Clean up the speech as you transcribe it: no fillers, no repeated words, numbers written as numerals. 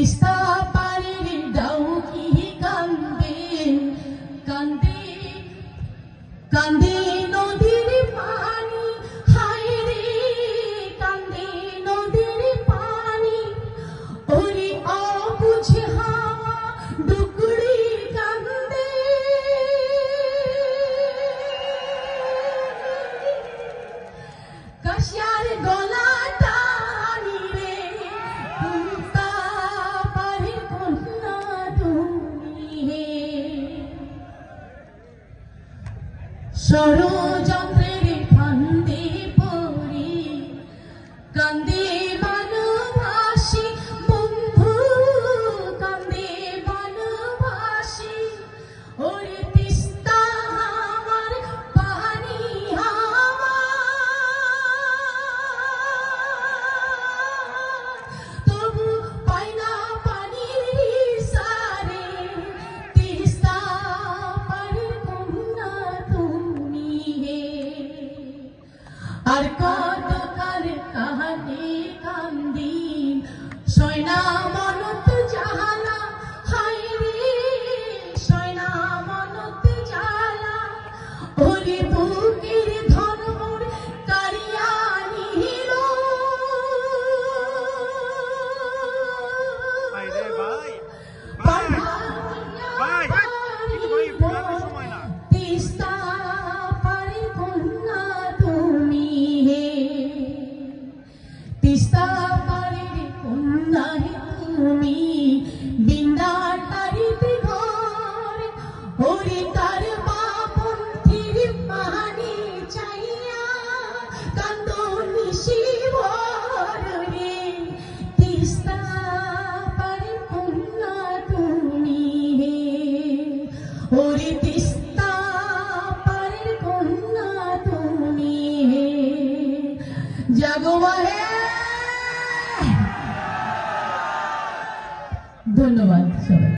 তিস্তা পারের ডাউকি কান্দে কান্দে কান্দে নদীর পানি, হায় রে কান্দে নদীর পানি। ওরে অবুঝ হাওয়া ডুকরি কান্দে, কাশিয়ার গলা টানি রে তিস্তা পারের কন্যা তুমি হে। ষড়যন্ত্রের ফান্দে পড়ি কান্দে বানভাসী বন্ধু, কান্দে বানভাসী। ওরে তিস্তা আমার পানি আমার, তবু পাই না পানির সারে। তিস্তা পারের কন্যা তুমি হে। আর কত কাল কাঁদে কান্দি সয়না মনত জালা, হায় রে সয়না মনত জালা। ওরে বুকের ধন মোর কারিয়া নিল, তিস্তা পারের কন্যা তুমি হে। তিস্তা পারের কন্যা হে তুমি, বিন্দার তারিতে ঘর। ওরে তার বাপন্থীর পানি চাইয়া কান্দো নিশিভর রে। তিস্তা পারের কন্যা তুমি হে। ওরে তিস্তা পারের কন্যা তুমি হে। জাগো হে। ধন্যবাদ সবাই।